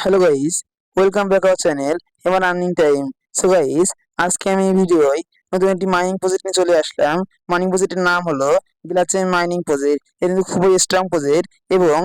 Hello guys, welcome back our channel এবার earning time. So guys, আজকে আমি এই ভিডিওয় নতুন একটি মাইনিং প্রজেক্ট নিয়ে চলে আসলাম। মাইনিং প্রজেক্টের নাম হলো ব্লকচেইন মাইনিং প্রজেক্ট। এটা কিন্তু খুবই স্ট্রং প্রজেক্ট এবং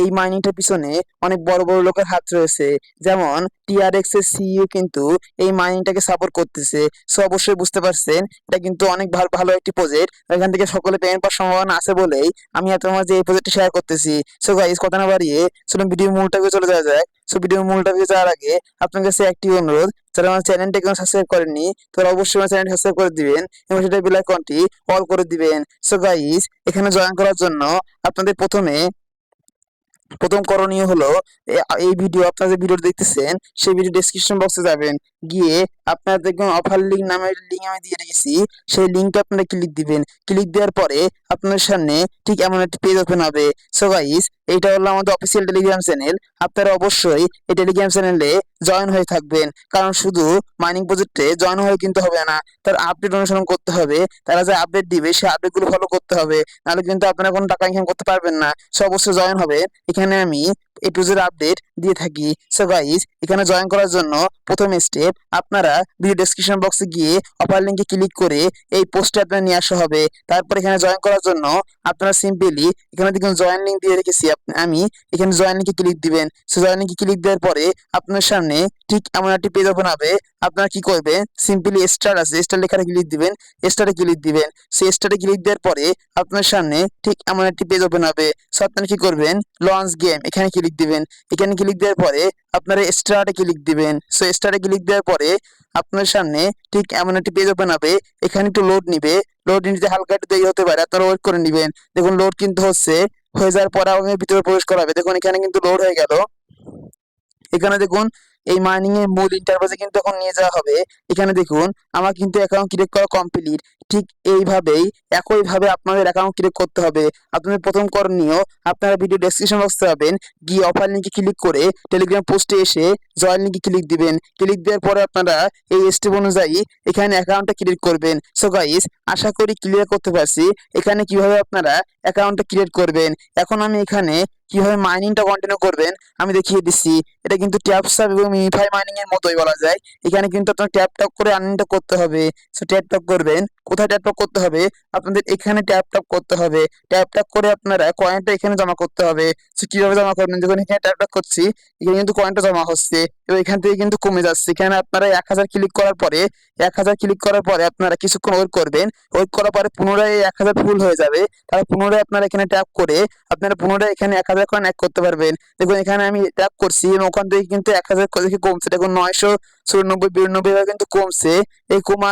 এই মাইনিংটার পিছনে অনেক বড় বড় লোকের হাত রয়েছে। যেমন টিআরএক্স এর সিইও কিন্তু এই মাইনিংটাকে সাপোর্ট করতেছে। সো অবশ্যই বুঝতে পারছেন এটা কিন্তু অনেক ভালো ভালো একটি প্রজেক্ট। এখান থেকে সকলে পেমেন্ট পাওয়ার সম্ভাবনা আছে বলেই আমি আপনার মাঝে এই প্রজেক্টটি শেয়ার করতেছি। সো গাইস, কথা না বাড়িয়ে চলুন ভিডিও মূলটাকে চলে যাওয়া যাক। সো ভিডিও মূলটাকে যাওয়ার আগে আপনার কাছে একটি অনুরোধ, যারা আমার চ্যানেলটাকে সাবস্ক্রাইব করেননি তারা অবশ্যই আমার চ্যানেলটি সাবস্ক্রাইব করে দিবেন এবং সেটা বেল আইকনটি অল করে দিবেন। সো গাইস, এখানে জয়েন করার জন্য আপনাদের প্রথম করণীয় হলো এই ভিডিও আপনারা যে ভিডিও দেখতেছেন সেই ভিডিও ডেসক্রিপশন বক্সে যাবেন, গিয়ে আপনারা দেখবেন অফার লিঙ্ক নামের লিঙ্ক আমি দিয়ে রেখেছি। সেই লিঙ্কটা আপনারা ক্লিক দিবেন। ক্লিক দেওয়ার পরে আপনার সামনে ঠিক এমন একটি পেজ ওপেন হবে। সো গাইস, এইটা হলো আমাদের অফিসিয়াল টেলিগ্রাম চ্যানেল। আপনারা অবশ্যই এই টেলিগ্রাম চ্যানেলে জয়েন হয়ে থাকবেন, কারণ শুধু মাইনিং প্রজেক্টে জয়েন হয়ে কিন্তু হবে না, তার আপডেট অনুসরণ করতে হবে। তারা যে আপডেট দিবে সেই আপডেটগুলো ফলো করতে হবে, নাহলে কিন্তু আপনারা কোনো টাকা ইনকাম করতে পারবেন না। সো অবশ্যই জয়েন হবে। এখানে আমি এই টুজের আপডেট দিয়ে থাকি। সো গাইস, এখানে জয়েন করার জন্য প্রথম স্টেপ, আপনারা ভিডিও ডেসক্রিপশন বক্সে গিয়ে অফার লিঙ্কে ক্লিক করে এই পোস্টে আপনার নিয়ে আসা হবে। তারপর এখানে জয়েন করার জন্য আপনারা সিম্পলি এখানে দেখুন জয়েন লিঙ্ক দিয়ে রেখেছি, আমি এখানে জয়েন লিঙ্কে ক্লিক দিবেন। সো জয়েন লিঙ্কে ক্লিক দেওয়ার পরে আপনার সামনে ঠিক এমন একটি পেজ ওপেন হবে। আপনারা কি করবেন, সিম্পলি স্টার আছে, স্টার লেখাটা ক্লিক দিবেন, স্টারে ক্লিক দিবেন। সো স্টারে ক্লিক দেওয়ার পরে আপনার সামনে ঠিক এমন একটি পেজ ওপেন হবে। সো আপনারা কি করবেন, লঞ্চ গেম এখানে ক্লিক দিবেন। এখানে ক্লিক দেওয়ার পরে আপনারা স্টারে ক্লিক দিবেন। সো স্টারে ক্লিক দেওয়ার পরে আপনার সামনে ঠিক এমন একটি পেজ ওপেন হবে। এখানে একটু লোড নিবে, লোড নিতে হালকা একটু দেরি হতে পারে, আপনারা ওয়েট করে নিবেন। দেখুন লোড কিন্তু হচ্ছে, হয়ে যাওয়ার পরে আমাকে ভিতরে প্রবেশ করাবে। দেখুন এখানে কিন্তু লোড হয়ে গেল। এখানে দেখুন এই মাইনিং এর মূল ইন্টারফেসে কিন্তু এখন নিয়ে যাওয়া হবে। এখানে দেখুন আমার কিন্তু অ্যাকাউন্ট ক্রিয়েট করা কমপ্লিট। ঠিক এইভাবেই একইভাবে আপনাদের অ্যাকাউন্ট ক্রিয়েট করতে হবে। আপনাদের প্রথম করণীয়, আপনারা ভিডিও ডেসক্রিপশন বক্সে যাবেন, গিয়ে অফার লিঙ্কে ক্লিক করে টেলিগ্রাম পোস্টে এসে জয়েন লিঙ্কে ক্লিক দিবেন। ক্লিক দেওয়ার পরে আপনারা এই স্টেপ অনুযায়ী এখানে অ্যাকাউন্টটা ক্রিয়েট করবেন। সো গাইস, আশা করি ক্লিয়ার করতে পারছি এখানে কিভাবে আপনারা অ্যাকাউন্টটা ক্রিয়েট করবেন। এখন আমি এখানে কিভাবে মাইনিংটা কন্টিনিউ করবেন আমি দেখিয়ে দিচ্ছি। এটা কিন্তু ট্যাপ সাব এবং মিনিফাই মাইনিং এর মতোই বলা যায়। এখানে কিন্তু আপনার ট্যাপ ট্যাপ করে আর্নিংটা করতে হবে। সো ট্যাপ ট্যাপ করবেন। কোথায় ট্যাপ ট্যাপ করতে হবে, আপনাদের এখানে ট্যাপ ট্যাপ করতে হবে। ট্যাপ ট্যাপ করে আপনারা কয়েনটা এখানে জমা করতে হবে। সো কিভাবে জমা করবেন, যখন এখানে ট্যাপ ট্যাপ করছি এখানে কিন্তু কয়েনটা জমা হচ্ছে এবং এখান থেকে কিন্তু কমে যাচ্ছে। এখানে আপনারা 1000 ক্লিক করার পরে 1000 ক্লিক করার পরে আপনারা কিছুক্ষণ ওয়েট করবেন। ওয়েট করার পরে পুনরায় 1000 ফুল হয়ে যাবে। তারপর পুনরায় আপনারা এখানে ট্যাপ করে আপনারা পুনরায় এখানে 1000 কয়েন অ্যাড করতে পারবেন। দেখুন এখানে আমি ট্যাপ করছি এবং ওখান থেকে কিন্তু 1000 দেখে কমছে। দেখুন 994 92 কিন্তু কমছে। এই কমা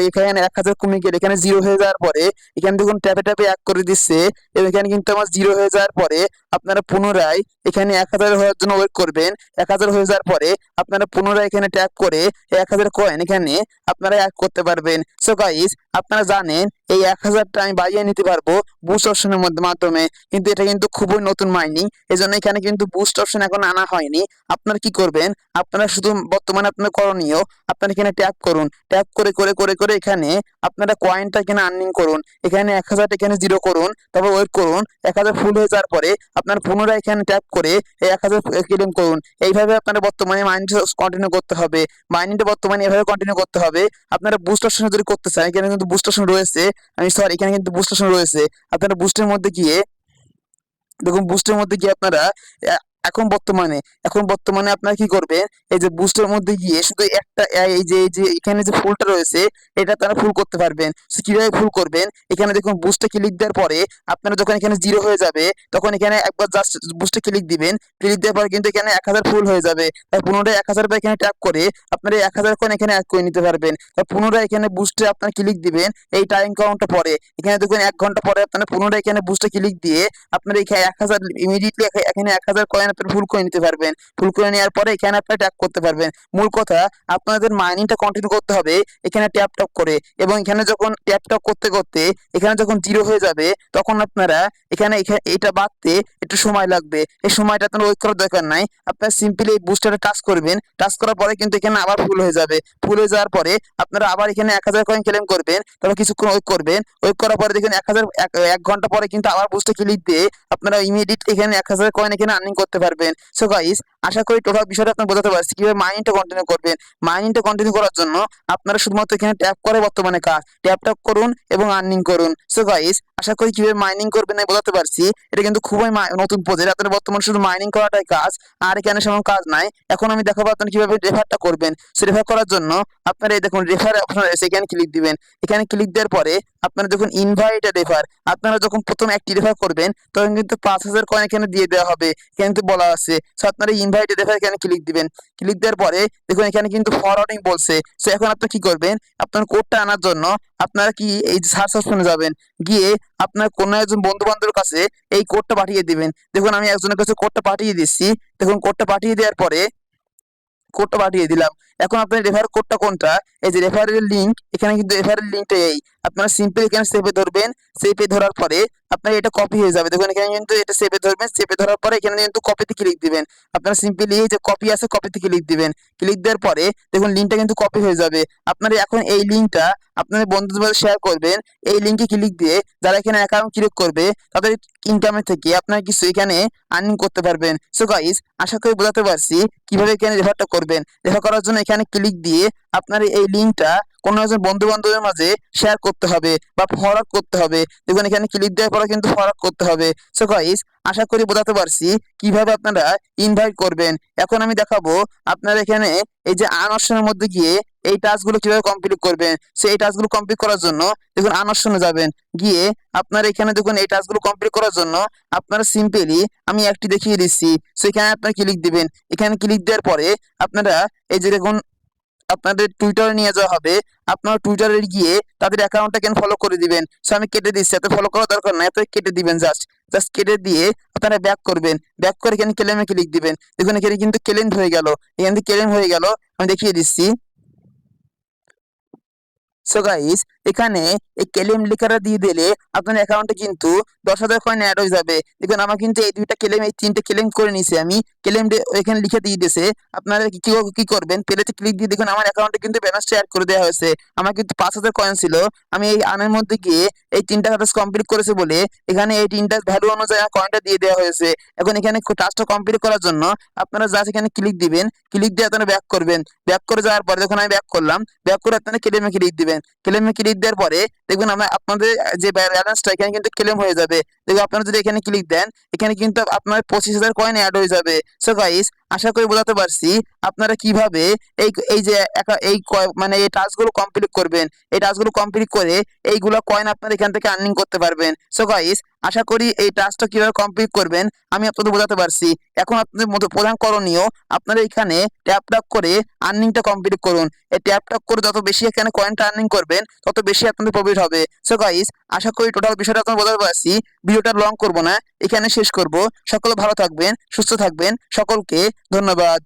এখানে 1000 কমে গেলে এখানে জিরো হয়ে যাওয়ার পরে এখানে দেখুন ট্যাপে ট্যাপে এক করে দিচ্ছে এবং এখানে কিন্তু আমার জিরো হয়ে যাওয়ার পরে আপনারা পুনরায় এখানে 1000 হওয়ার জন্য ওয়েট করবেন। 1000 হয়ে যাওয়ার পরে আপনারা পুনরায় এখানে ট্যাপ করে 1000 কয়েন এখানে আপনারা অ্যাড করতে পারবেন। সো গাইস, আপনারা জানেন এই 1000টা আমি বাড়িয়ে নিতে পারবো বুস্ট অপশনের মাধ্যমে, কিন্তু এটা কিন্তু খুবই নতুন মাইনিং, এই জন্য এখানে কিন্তু বুস্ট অপশন এখন আনা হয়নি। আপনারা কি করবেন, আপনারা শুধু বর্তমানে আপনার করণীয়, আপনারা এখানে ট্যাপ করুন। ট্যাপ করে করে করে করে এখানে আপনারা কয়েনটা এখানে আর্নিং করুন। এখানে 1000 এখানে জিরো করুন, তারপর ওয়েট করুন। 1000 ফুল হয়ে যাওয়ার পরে আপনারা পুনরায় এখানে ট্যাপ করে এই 1000 ক্লেম করুন। এইভাবে আপনারা বর্তমানে মাইনিংটা কন্টিনিউ করতে হবে। মাইনিংটা বর্তমানে এভাবে কন্টিনিউ করতে হবে। আপনারা বুস্ট অপশন যদি করতে চান, এখানে কিন্তু বুস্ট অপশন রয়েছে, এখানে কিন্তু বুস্ট অপশন রয়েছে। আপনারা বুস্টের মধ্যে গিয়ে দেখুন, বুস্টের মধ্যে গিয়ে আপনারা এ- এখন বর্তমানে আপনারা কি করবেন, এই যে বুস্টের মধ্যে গিয়ে শুধু একটা এই যে এখানে যে ফুলটা রয়েছে এটা তারা ফুল করতে পারবেন। So কিভাবে ফুল করবেন, এখানে দেখুন বুস্টে ক্লিক দেওয়ার পরে আপনারা যখন এখানে জিরো হয়ে যাবে তখন এখানে একবার জাস্ট বুস্টে ক্লিক দিবেন। ক্লিক দেওয়ার পরে কিন্তু এখানে 1000 ফুল হয়ে যাবে। তার পুনরায় 1000 এখানে ট্যাপ করে আপনারা 1000 কয়েন এখানে অ্যাড করে নিতে পারবেন। তার পুনরায় এখানে বুস্টে আপনারা ক্লিক দিবেন। এই টাইম কাউন্টটা পরে এখানে দেখুন 1 ঘন্টা পরে আপনারা পুনরায় এখানে বুস্টে ক্লিক দিয়ে আপনারা এখানে 1000 ইমিডিয়েটলি এখানে 1000 কয়েন আপনারা ফুল করে নিতে পারবেন। ফুল করে নেওয়ার পরে এখানে আপনারা ট্যাপ করতে পারবেন। মূল কথা, আপনাদের মাইনিংটা কন্টিনিউ করতে হবে এখানে ট্যাপ টপ করে, এবং এখানে যখন ট্যাপ টপ করতে করতে এখানে যখন জিরো হয়ে যাবে তখন আপনারা এখানে এটা বাড়তে একটু সময় লাগবে। এই সময়টা আপনার ওয়েট করার দরকার নাই। আপনারা সিম্পলি এই বুস্টারে টাচ করবেন। টাচ করার পরে কিন্তু এখানে আবার ফুল হয়ে যাবে। ফুল হয়ে যাওয়ার পরে আপনারা আবার এখানে 1000 কয়েন ক্লেম করবেন। তারপর কিছুক্ষণ ওয়েট করবেন। ওয়েট করার পরে দেখুন 1000 1 ঘন্টা পরে কিন্তু আবার বুস্টে ক্লিক দিয়ে আপনারা ইমিডিয়েট এখানে 1000 কয়েন এখানে আর্নিং করতে পারবেন। সো গাইস, আশা করি টোটাল বিষয়টা আপনার বোঝাতে পারছি কিভাবে মাইনিংটা কন্টিনিউ করবেন। মাইনিংটা কন্টিনিউ করার জন্য আপনারা শুধুমাত্র এখানে ট্যাপ করে বর্তমানে কাজ ট্যাপ করুন এবং আর্নিং করুন। সো গাইস, আশা করি কিভাবে মাইনিং করবেন আমি বোঝাতে পারছি। এটা কিন্তু খুবই নতুন প্রজেক্ট, আপনার বর্তমানে শুধু মাইনিং করাটাই কাজ, আর এখানে সেরকম কাজ নাই। এখন আমি দেখাবো আপনারা কিভাবে রেফারটা করবেন। সো রেফার করার জন্য আপনারা এই দেখুন রেফার অপশন রয়েছে, এখানে ক্লিক দিবেন। এখানে ক্লিক দেওয়ার পরে আপনারা দেখুন ইনভাইট রেফার, আপনারা যখন প্রথম একটি রেফার করবেন তখন কিন্তু 5,000 কয়েন এখানে দিয়ে দেওয়া হবে, এখানে কিন্তু বলা আছে। সো আপনারা ইনভাইট রেফার এখানে ক্লিক দিবেন। ক্লিক দেওয়ার পরে দেখুন এখানে কিন্তু ফরওয়ার্ডিং বলছে। সো এখন আপনি কি করবেন, আপনার কোডটা আনার জন্য আপনারা কি এই সার্চ অপশনে যাবেন, গিয়ে আপনার কোনো একজন বন্ধু বান্ধবের কাছে এই কোডটা পাঠিয়ে দিবেন। দেখুন আমি একজনের কাছে কোডটা পাঠিয়ে দিচ্ছি। দেখুন কোডটা পাঠিয়ে দেওয়ার পরে কোডটা পাঠিয়ে দিলাম। এখন আপনার রেফার কোডটা কোনটা, এই যে রেফারের লিংক, এখানে কিন্তু রেফারের লিংকটা এই আপনারা সিম্পল এখানে সেভে ধরবেন। সেভে ধরার পরে আপনার এটা কপি হয়ে যাবে। দেখুন এখানে কিন্তু এটা সেভে ধরবেন, সেভে ধরার পরে এখানে কিন্তু কপিতে ক্লিক দিবেন। আপনারা সিম্পলি এই যে কপি আছে কপিতে ক্লিক দিবেন। ক্লিক দেওয়ার পরে দেখুন লিংকটা কিন্তু কপি হয়ে যাবে। আপনারা এখন এই লিংকটা আপনাদের বন্ধুদের মাঝে শেয়ার করবেন। এই লিংকে ক্লিক দিয়ে যারা এখানে অ্যাকাউন্ট ক্রিয়েট করবে তাদের ইনকামের থেকে আপনারা কিছু এখানে আর্নিং করতে পারবেন। সো গাইস, আশা করি বোঝাতে পারছি কিভাবে এখানে রেফারটা করবেন। রেফার করার জন্য এখানে ক্লিক দিয়ে আপনার এই লিংকটা কোনো একজন বন্ধু বান্ধবের মাঝে শেয়ার করতে হবে বা ফরওয়ার্ড করতে হবে। দেখুন এখানে ক্লিক দেওয়ার পরে কিন্তু ফরওয়ার্ড করতে হবে। সো গাইস, আশা করি বোঝাতে পারছি কিভাবে আপনারা ইনভাইট করবেন। এখন আমি দেখাবো আপনারা এখানে এই যে আন অপশনের মধ্যে গিয়ে এই টাস্কগুলো কিভাবে কমপ্লিট করবেন। সো এই টাস্কগুলো কমপ্লিট করার জন্য দেখুন আন অপশনে যাবেন, গিয়ে আপনারা এখানে দেখুন এই টাস্কগুলো কমপ্লিট করার জন্য আপনারা সিম্পলি আমি একটি দেখিয়ে দিচ্ছি। সো এখানে আপনারা ক্লিক দিবেন। এখানে ক্লিক দেওয়ার পরে আপনারা এই যে দেখুন আপনাদের টুইটারে নিয়ে যাওয়া হবে। আপনারা টুইটারে গিয়ে তাদের অ্যাকাউন্টটা কেন ফলো করে দিবেন। সো আমি কেটে দিচ্ছি, এত ফলো করার দরকার নাই, এত কেটে দিবেন। জাস্ট জাস্ট কেটে দিয়ে আপনারা ব্যাক করবেন। ব্যাক করে এখানে ক্লেমে ক্লিক দিবেন। দেখুন এখানে কিন্তু ক্লেম হয়ে গেল, এখান থেকে ক্লেম হয়ে গেল। আমি দেখিয়ে দিচ্ছি। সো গাইস, এখানে এই ক্লেম লেখাটা দিয়ে দিলে আপনার অ্যাকাউন্টে কিন্তু 10,000 কয়েন অ্যাড হয়ে যাবে। দেখুন আমার কিন্তু এই দুইটা ক্লেম, এই তিনটে ক্লেম করে নিয়েছি আমি। ক্লেম এখানে লিখে দিয়ে দিয়েছে। আপনারা কি করবেন, পেলেতে ক্লিক দিয়ে দেখুন আমার অ্যাকাউন্টে কিন্তু ব্যালেন্সটা অ্যাড করে দেওয়া হয়েছে। আমার কিন্তু 5,000 কয়েন ছিল, আমি এই আনের মধ্যে গিয়ে এই তিনটা টাস্ক কমপ্লিট করেছে বলে এখানে এই তিনটা ভ্যালু অনুযায়ী কয়েনটা দিয়ে দেওয়া হয়েছে। এখন এখানে টাস্কটা কমপ্লিট করার জন্য আপনারা জাস্ট এখানে ক্লিক দিবেন। ক্লিক দিয়ে আপনারা ব্যাক করবেন। ব্যাক করে যাওয়ার পরে দেখুন আমি ব্যাক করলাম। ব্যাক করে আপনারা ক্লেমে ক্লিক দিবেন। ক্লেমে ক্লিক দেওয়ার পরে দেখবেন আমরা আপনাদের যে ব্যালেন্সটা এখানে কিন্তু ক্লেম হয়ে যাবে। দেখুন আপনারা যদি এখানে ক্লিক দেন এখানে কিন্তু আপনার 25,000 কয়েন অ্যাড হয়ে যাবে। সো গাইস, আশা করি বোঝাতে পারছি আপনারা কিভাবে এই এই যে মানে এই টাস্কগুলো কমপ্লিট করবেন। এই টাস্কগুলো কমপ্লিট করে এইগুলো কয়েন আপনারা এখান থেকে আর্নিং করতে পারবেন। সো গাইস, আশা করি এই টাস্কটা কিভাবে কমপ্লিট করবেন আমি আপনাদের বোঝাতে পারছি। এখন আপনাদের মতো প্রধান করণীয় আপনারা এখানে ট্যাপ করে আর্নিংটা কমপ্লিট করুন। এই ট্যাপ করে যত বেশি এখানে কয়েনটা আর্নিং করবেন তত বেশি আপনাদের প্রফিট হবে। সো গাইস, আশা করি টোটাল বিষয়টা আপনারা বোঝাতে পারছি। ভিডিওটা লং করব না, এখানে শেষ করব। সকলে ভালো থাকবেন, সুস্থ থাকবেন, সকলকে ধন্যবাদ।